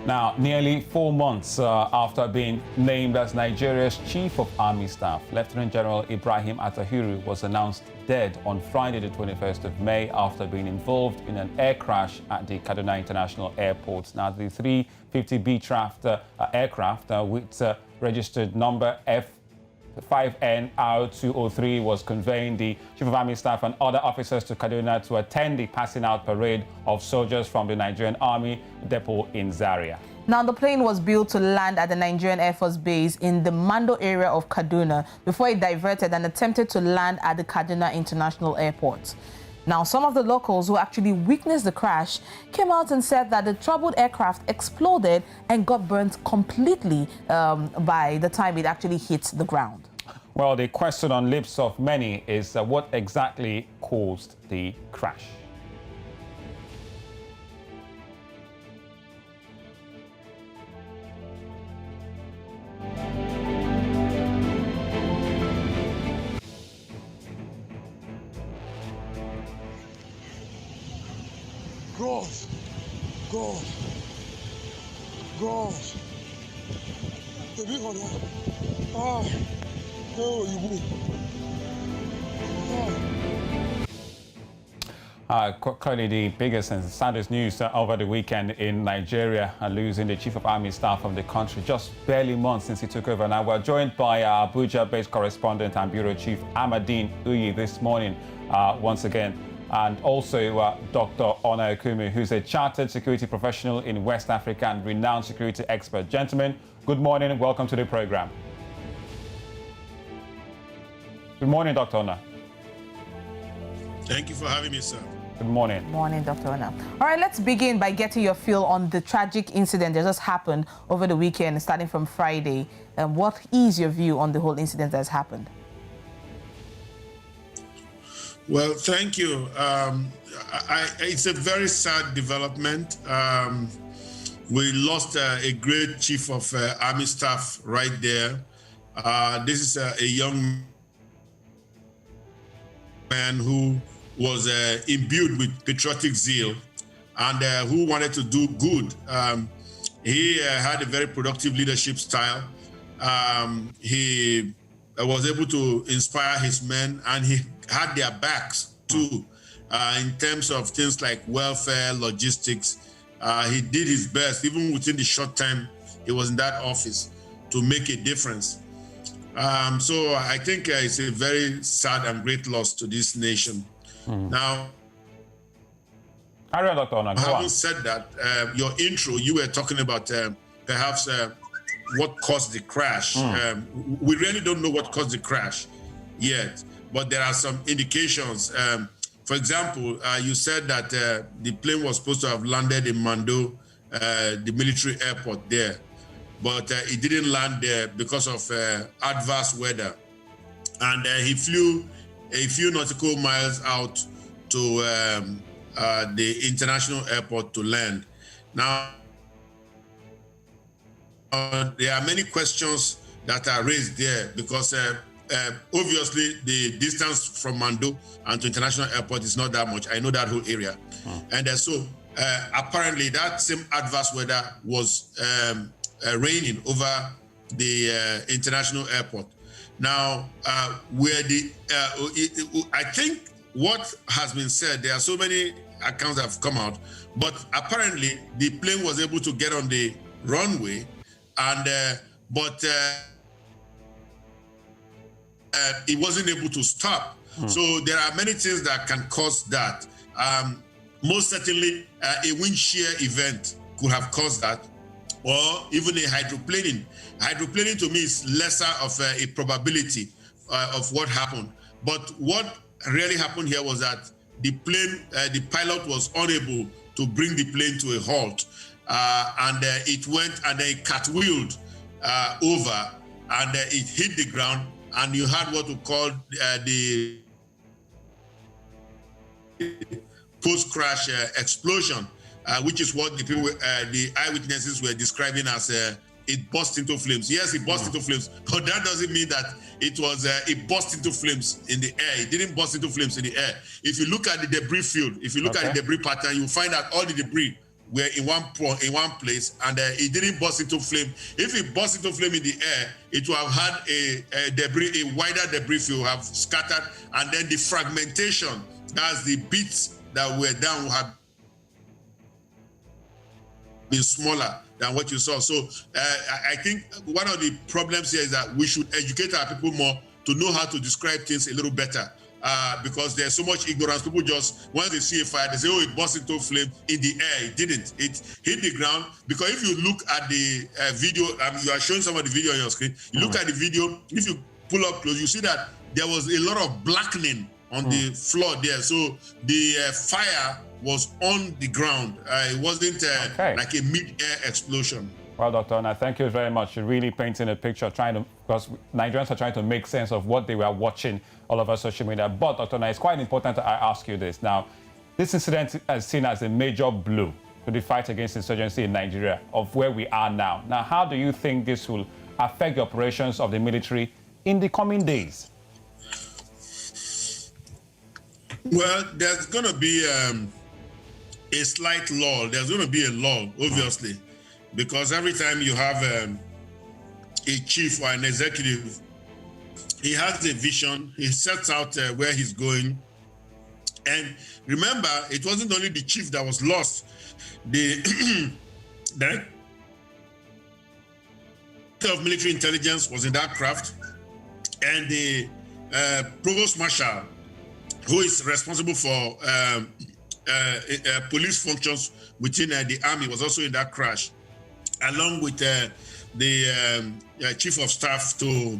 Now, nearly 4 months after being named as Nigeria's Chief of Army Staff, Lieutenant General Ibrahim Atahiru was announced dead on Friday, the 21st of May, after being involved in an air crash at the Kaduna International Airport. Now, the 350B aircraft with registered number F5NR203 was conveying the Chief of Army Staff and other officers to Kaduna to attend the passing out parade of soldiers from the Nigerian Army depot in Zaria. Now, the plane was built to land at the Nigerian Air Force Base in the Mando area of Kaduna before it diverted and attempted to land at the Kaduna International Airport. Now, some of the locals who actually witnessed the crash came out and said that the troubled aircraft exploded and got burnt completely by the time it actually hit the ground. Well, the question on lips of many is what exactly caused the crash? Gosh, gosh, gosh. The big one, oh, you move. Clearly the biggest and saddest news over the weekend in Nigeria, losing the Chief of Army Staff of the country just barely months since he took over. Now, we're joined by our Abuja-based correspondent and Bureau Chief Amadine Uyi this morning once again. And also Dr. Ona Okumu, who's a chartered security professional in West Africa and renowned security expert. Gentlemen, good morning and welcome to the program. Good morning, Dr. Ona. Thank you for having me, sir. Good morning. Good morning, Dr. Ona. All right, let's begin by getting your feel on the tragic incident that just happened over the weekend, starting from Friday. What is your view on the whole incident that has happened? Well, thank you. It's a very sad development. We lost a great chief of army staff right there. This is a young man who was imbued with patriotic zeal and who wanted to do good. He had a very productive leadership style. He was able to inspire his men, and he had their backs too in terms of things like welfare, logistics. He did his best, even within the short time he was in that office, to make a difference. So I think it's a very sad and great loss to this nation. Now, having said that, your intro, you were talking about perhaps what caused the crash. We really don't know what caused the crash yet, but there are some indications. For example, you said that the plane was supposed to have landed in Mando, the military airport there, but it didn't land there because of adverse weather. And he flew a few nautical miles out to the international airport to land. Now, there are many questions that are raised there because obviously the distance from Mando and to international airport is not that much. I know that whole area. And so apparently that same adverse weather was raining over the international airport. Now, I think what has been said, there are so many accounts that have come out, but apparently the plane was able to get on the runway, and it wasn't able to stop. So there are many things that can cause that. Most certainly, a wind shear event could have caused that, or even a hydroplaning. Hydroplaning to me is lesser of a probability of what happened. But what really happened here was that the plane, the pilot was unable to bring the plane to a halt. And it went and then it cartwheeled over, and it hit the ground, and you had what we call the post-crash explosion, which is what the people, the eyewitnesses were describing as it burst into flames. Yes, it burst into flames, but that doesn't mean that it was it burst into flames in the air. It didn't burst into flames in the air. If you look at the debris field, if you look at the debris pattern, you'll find that all the debris were in one place, and it didn't burst into flame. If it burst into flame in the air, it would have had a wider debris field have scattered, and then the fragmentation, that's the bits that were down, would have been smaller than what you saw. So I think one of the problems here is that we should educate our people more to know how to describe things a little better. Because there's so much ignorance. People just, once they see a fire, they say, oh, it burst into flame in the air. It didn't. It hit the ground. Because if you look at the video, you are showing some of the video on your screen. You look at the video, if you pull up close, you see that there was a lot of blackening on the floor there. So the fire was on the ground. It wasn't like a mid-air explosion. Well, Dr. Ona, thank you very much. You're really painting a picture, because Nigerians are trying to make sense of what they were watching all over social media. But, Dr. Ona, it's quite important that I ask you this. Now, this incident is seen as a major blow to the fight against insurgency in Nigeria, of where we are now. Now, how do you think this will affect the operations of the military in the coming days? Well, there's going to be a slight lull. There's going to be a lull, obviously. Because every time you have a chief or an executive, he has a vision, he sets out where he's going. And remember, it wasn't only the chief that was lost. The director of military intelligence was in that craft, and the provost marshal, who is responsible for police functions within the army, was also in that crash, along with the chief of staff to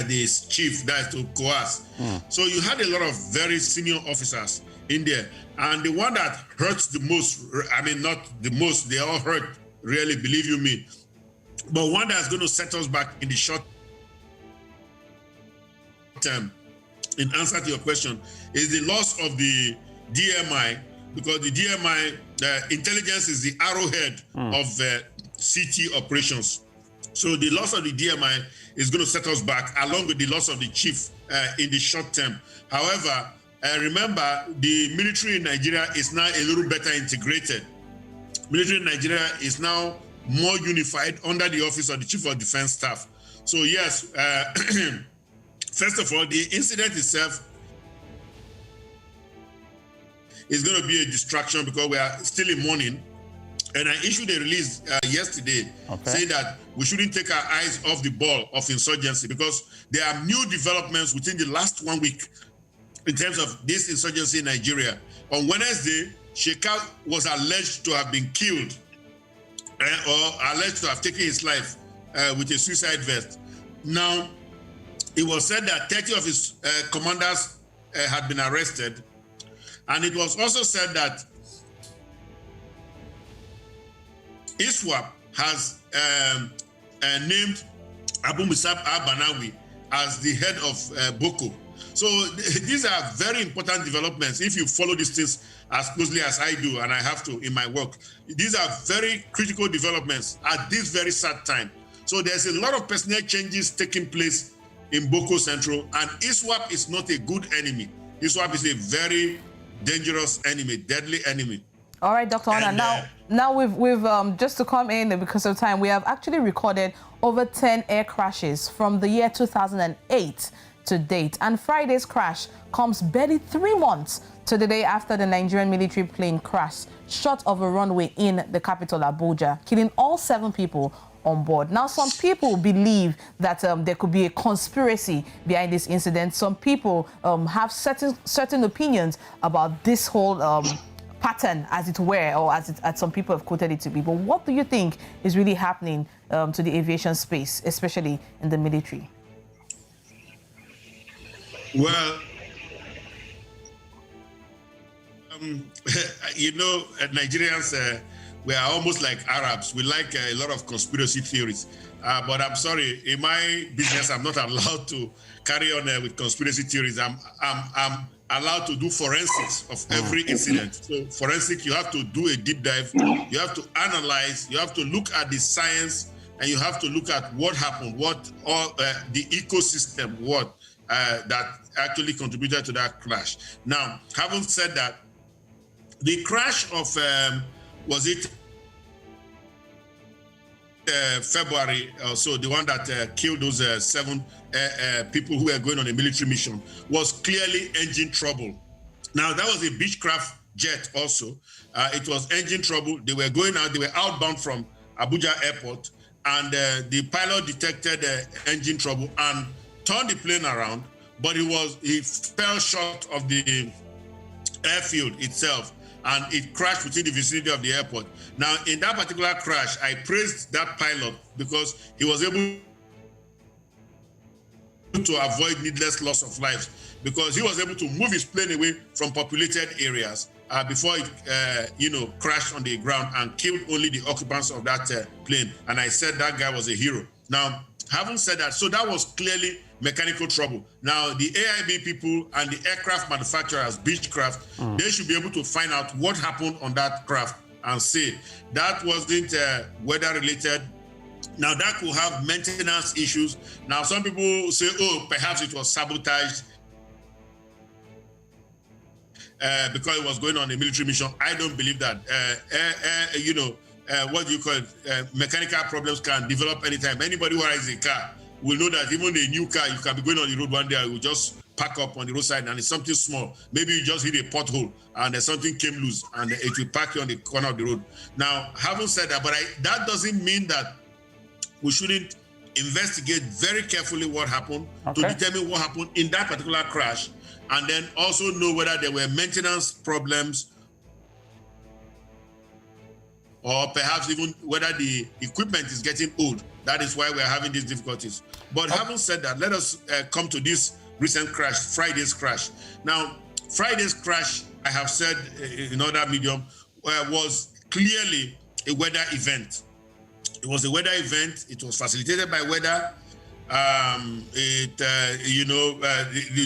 this chief, that's to Coas. So you had a lot of very senior officers in there. And the one that hurts the most, I mean, not the most, they all hurt, really, believe you me. But one that's going to set us back in the short term, in answer to your question, is the loss of the DMI, because the DMI, the intelligence is the arrowhead of CT operations. So the loss of the DMI is going to set us back, along with the loss of the chief in the short term. However, remember, the military in Nigeria is now a little better integrated. Military in Nigeria is now more unified under the office of the Chief of Defense Staff. So yes, first of all, the incident itself is going to be a distraction because we are still in mourning. And I issued a release yesterday saying that we shouldn't take our eyes off the ball of insurgency, because there are new developments within the last 1 week in terms of this insurgency in Nigeria. On Wednesday, Shekau was alleged to have been killed or alleged to have taken his life with a suicide vest. Now, it was said that 30 of his commanders had been arrested. And it was also said that ISWAP has named Abu Musab al-Banawi as the head of Boko. So these are very important developments. If you follow these things as closely as I do, and I have to in my work, these are very critical developments at this very sad time. So there's a lot of personnel changes taking place in Boko Central, and ISWAP is not a good enemy. ISWAP is a very dangerous enemy, deadly enemy. All right, Dr. Ona, now we've just to come in because of time, we have actually recorded over 10 air crashes from the year 2008 to date. And Friday's crash comes barely 3 months to the day after the Nigerian military plane crashed short of a runway in the capital, Abuja, killing all 7 people on board. Now, some people believe that there could be a conspiracy behind this incident. Some people have certain opinions about this whole pattern, as it were, or as some people have quoted it to be. But what do you think is really happening to the aviation space, especially in the military? Well, you know, Nigerians, we are almost like Arabs. We like a lot of conspiracy theories. But I'm sorry, in my business, I'm not allowed to carry on with conspiracy theories. I'm allowed to do forensics of every incident. So forensic, you have to do a deep dive. You have to analyze. You have to look at the science, and you have to look at what happened, the ecosystem, that actually contributed to that crash. Now, having said that, the crash of was it February or so, the one that killed those 7 people who were going on a military mission, was clearly engine trouble. Now, that was a Beechcraft jet also. It was engine trouble. They were going out, they were outbound from Abuja airport, and the pilot detected engine trouble and turned the plane around, but he fell short of the airfield itself, and it crashed within the vicinity of the airport. Now, in that particular crash, I praised that pilot because he was able to avoid needless loss of lives, because he was able to move his plane away from populated areas before it, crashed on the ground and killed only the occupants of that plane. And I said that guy was a hero. Now, having said that, so that was clearly mechanical trouble. Now, the AIB people and the aircraft manufacturers, Beechcraft, they should be able to find out what happened on that craft and say that wasn't weather-related. Now, that could have maintenance issues. Now, some people say, oh, perhaps it was sabotaged because it was going on a military mission. I don't believe that. What do you call it? Mechanical problems can develop anytime. Anybody who rides a car will know that even a new car, you can be going on the road one day, it will just pack up on the roadside and it's something small. Maybe you just hit a pothole and something came loose and it will pack you on the corner of the road. Now, having said that, but that doesn't mean that we shouldn't investigate very carefully what happened to determine what happened in that particular crash, and then also know whether there were maintenance problems or perhaps even whether the equipment is getting old. That is why we're having these difficulties. But having said that, let us come to this recent crash, Friday's crash. Now, Friday's crash, I have said in other medium, was clearly a weather event. It was a weather event. It was facilitated by weather. The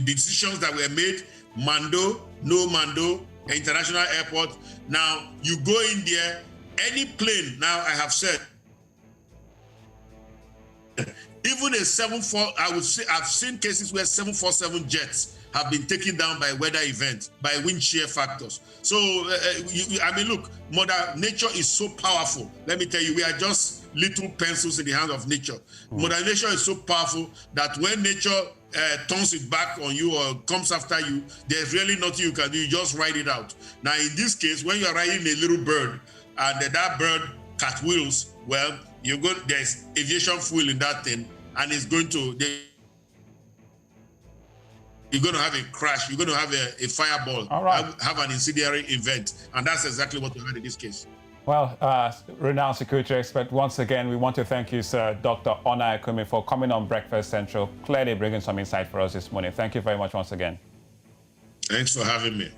decisions that were made, Mando, no Mando, international airport. Now, you go in there, any plane, now I have said, even a 747, I would say, I've seen cases where 747 jets have been taken down by weather events, by wind shear factors. So, look, Mother Nature is so powerful. Let me tell you, we are just little pencils in the hand of nature. Mother Nature is so powerful that when nature turns it back on you or comes after you, there's really nothing you can do. You just ride it out. Now, in this case, when you're riding a little bird and that bird cartwheels, well, there's aviation fuel in that thing, and it's going to, you're going to have a crash, you're going to have a fireball, have an incendiary event. And that's exactly what we had in this case. Well, renowned security expert, once again, we want to thank you, sir, Dr. Ona Ekumi, for coming on Breakfast Central, clearly bringing some insight for us this morning. Thank you very much once again. Thanks for having me.